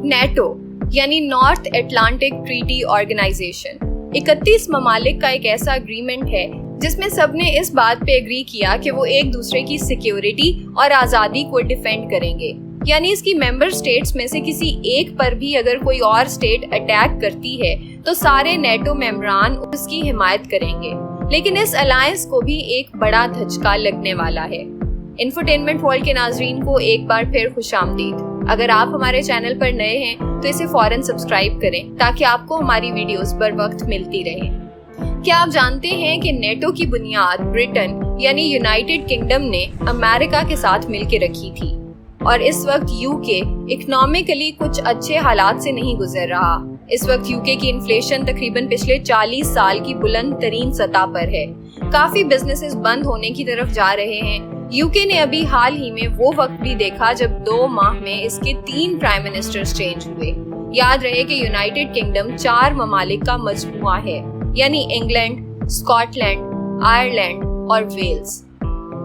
NATO یعنی north Atlantic treaty organization 31 ممالک کا ایک ایسا اگریمنٹ ہے جس میں سب نے اس بات پہ اگری کیا کہ وہ ایک دوسرے کی سیکیورٹی اور آزادی کو ڈیفینڈ کریں گے. یعنی اس کی ممبر سٹیٹس میں سے کسی ایک پر بھی اگر کوئی اور سٹیٹ اٹیک کرتی ہے تو سارے نیٹو ممبران اس کی حمایت کریں گے. لیکن اس الائنس کو بھی ایک بڑا دھچکا لگنے والا ہے. انفوٹینمنٹ ورلڈ کے ناظرین کو ایک بار پھر خوش آمدید. اگر آپ ہمارے چینل پر نئے ہیں تو اسے فوراً سبسکرائب کریں تاکہ آپ کو ہماری ویڈیوز بر وقت ملتی رہیں. کیا آپ جانتے ہیں کہ نیٹو کی بنیاد برٹن یعنی یونائٹڈ کنگڈم نے امریکہ کے ساتھ مل کے رکھی تھی اور اس وقت یو کے اکنامکلی کچھ اچھے حالات سے نہیں گزر رہا. اس وقت یو کے کی انفلیشن تقریباً پچھلے 40 سال کی بلند ترین سطح پر ہے. کافی بزنسز بند ہونے کی طرف جا رہے ہیں. یو کے نے ابھی حال ہی میں وہ وقت بھی دیکھا جب 2 ماہ میں اس کے 3 پرائم منسٹرز چینج ہوئے. یاد رہے کہ یونائٹڈ کنگڈم 4 ممالک کا مجموعہ ہے یعنی انگلینڈ، اسکاٹ لینڈ، آئرلینڈ اور ویلز.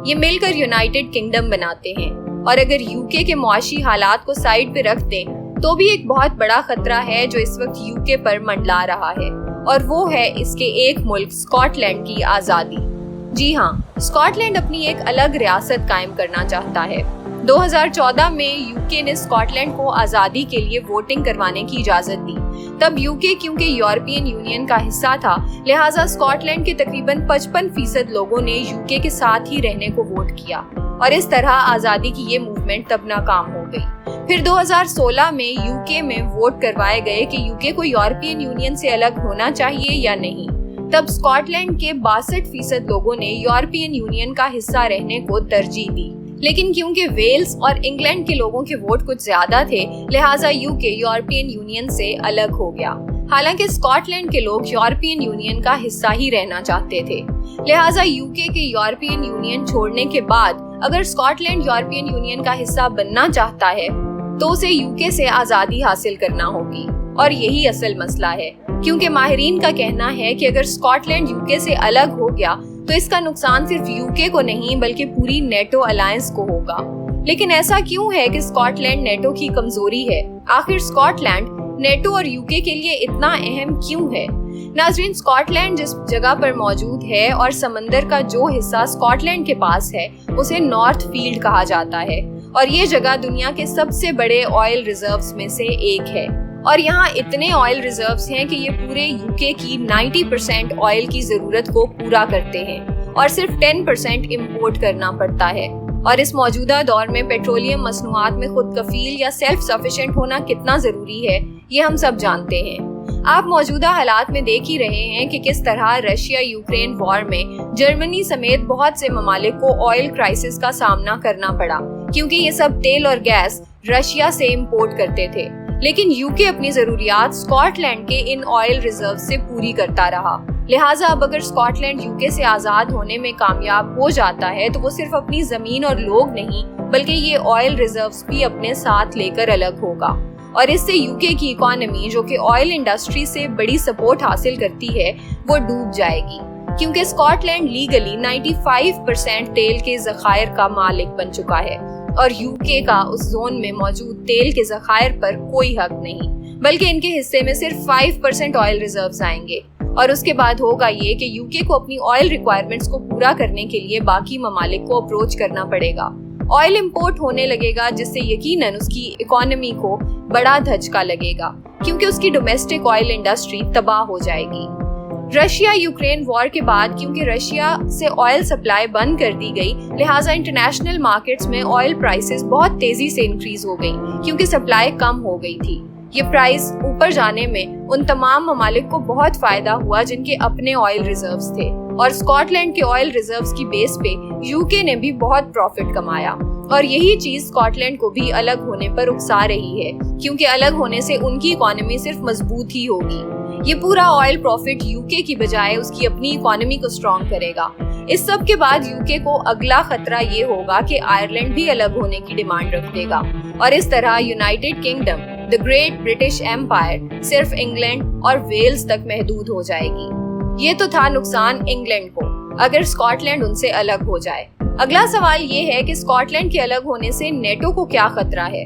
یہ مل کر یونائٹڈ کنگڈم بناتے ہیں اور اگر یو کے معاشی حالات کو سائڈ پہ رکھ دیں تو بھی ایک بہت بڑا خطرہ ہے جو اس وقت یو کے پر منڈلا رہا ہے اور وہ ہے اس کے ایک ملک اسکاٹ لینڈ کی آزادی. جی ہاں، اسکاٹ لینڈ اپنی ایک الگ ریاست قائم کرنا چاہتا ہے. 2014 میں یو کے نے اسکاٹ لینڈ کو آزادی کے لیے ووٹنگ کروانے کی اجازت دی. تب یو کے کیونکہ یورپین یونین کا حصہ تھا لہٰذا اسکاٹ لینڈ کے تقریباً 55% لوگوں نے یو کے ساتھ ہی رہنے کو ووٹ کیا اور اس طرح آزادی کی یہ موومنٹ تب ناکام ہو گئی. پھر 2016 میں یو کے میں ووٹ کروائے گئے کہ یو کے کو یورپین یونین سے الگ ہونا چاہیے یا نہیں. تب اسکاٹ لینڈ کے 62% لوگوں نے یورپین یونین کا حصہ رہنے کو ترجیح دی. لیکن کیونکہ ویلز اور انگلینڈ کے لوگوں کے ووٹ کچھ زیادہ تھے لہٰذا یو کے یورپین یونین سے الگ ہو گیا. حالانکہ اسکاٹ لینڈ کے لوگ یورپین یونین کا حصہ ہی رہنا چاہتے تھے. لہٰذا یو کے یورپین یونین چھوڑنے کے بعد اگر اسکاٹ لینڈ یورپین یونین کا حصہ بننا چاہتا ہے تو اسے یو کے سے آزادی حاصل کرنا ہوگی. اور یہی اصل مسئلہ ہے کیونکہ ماہرین کا کہنا ہے کہ اگر اسکاٹ لینڈ یو کے سے الگ ہو گیا تو اس کا نقصان صرف یو کے کو نہیں بلکہ پوری نیٹو الائنس کو ہوگا. لیکن ایسا کیوں ہے کہ اسکاٹ لینڈ نیٹو کی کمزوری ہے؟ آخر اسکاٹ لینڈ نیٹو اور یو کے لیے اتنا اہم کیوں ہے؟ ناظرین، اسکاٹ لینڈ جس جگہ پر موجود ہے اور سمندر کا جو حصہ اسکاٹ لینڈ کے پاس ہے اسے نارتھ فیلڈ کہا جاتا ہے اور یہ جگہ دنیا کے سب سے بڑے آئل ریزروز میں سے ایک ہے. اور یہاں اتنے آئل ریزروز ہیں کہ یہ پورے یو کے کی 90% آئل کی ضرورت کو پورا کرتے ہیں اور صرف 10% امپورٹ کرنا پڑتا ہے. اور اس موجودہ دور میں پیٹرولیم مصنوعات میں خود کفیل یا سیلف سفیشینٹ ہونا کتنا ضروری ہے یہ ہم سب جانتے ہیں. آپ موجودہ حالات میں دیکھ ہی رہے ہیں کہ کس طرح رشیا یوکرین وار میں جرمنی سمیت بہت سے ممالک کو آئل کرائسس کا سامنا کرنا پڑا کیونکہ یہ سب تیل اور گیس رشیا سے امپورٹ کرتے تھے. لیکن یو کے اپنی ضروریات اسکاٹ لینڈ کے ان آئل ریزرو سے پوری کرتا رہا. لہٰذا اب اگر اسکاٹ لینڈ یو کے سے آزاد ہونے میں کامیاب ہو جاتا ہے تو وہ صرف اپنی زمین اور لوگ نہیں بلکہ یہ آئل ریزروز بھی اپنے ساتھ لے کر الگ ہوگا. اور اس سے یو کے کی اکانومی جو کہ آئل انڈسٹری سے بڑی سپورٹ حاصل کرتی ہے وہ ڈوب جائے گی کیونکہ اسکاٹ لینڈ لیگلی 95% تیل کے ذخائر کا مالک بن چکا ہے اور یو کے کا اس زون میں موجود تیل کے ذخائر پر کوئی حق نہیں بلکہ ان کے حصے میں صرف 5% آئل ریزروز آئیں گے. اور اس کے بعد ہوگا یہ کہ یو کے کو اپنی آئل ریکوائرمنٹس کو پورا کرنے کے لیے باقی ممالک کو اپروچ کرنا پڑے گا. آئل امپورٹ ہونے لگے گا جس سے یقیناً اس کی اکانومی کو بڑا دھچکا لگے گا کیونکہ اس کی ڈومیسٹک آئل انڈسٹری تباہ ہو جائے گی. رشیا یوکرین وار کے بعد کیونکہ رشیا سے آئل سپلائی بند کر دی گئی لہٰذا انٹرنیشنل مارکیٹس میں آئل پرائسز بہت تیزی سے انکریز ہو گئی کیونکہ سپلائی کم ہو گئی تھی. یہ پرائس اوپر جانے میں ان تمام ممالک کو بہت فائدہ ہوا جن کے اپنے آئل ریزروز تھے اور اسکاٹ لینڈ کے آئل ریزروز کی بیس پہ یو کے نے بھی بہت پروفٹ کمایا. اور یہی چیز اسکاٹ لینڈ کو بھی الگ ہونے پر اکسا رہی ہے کیونکہ الگ ہونے سے ان کی اکانومی صرف مضبوط ہی ہوگی. یہ پورا آئل پروفٹ یو کے کی بجائے اس کی اپنی اکانومی کو اسٹرانگ کرے گا. اس سب کے بعد یو کے کو اگلا خطرہ یہ ہوگا کہ آئرلینڈ بھی الگ ہونے کی ڈیمانڈ رکھ دے گا اور اس طرح United Kingdom the great British empire صرف انگلینڈ اور ویلز تک محدود ہو جائے گی. یہ تو تھا نقصان انگلینڈ کو اگر اسکاٹ لینڈ ان سے الگ ہو جائے. اگلا سوال یہ ہے کہ اسکاٹ لینڈ کے الگ ہونے سے نیٹو کو کیا خطرہ ہے.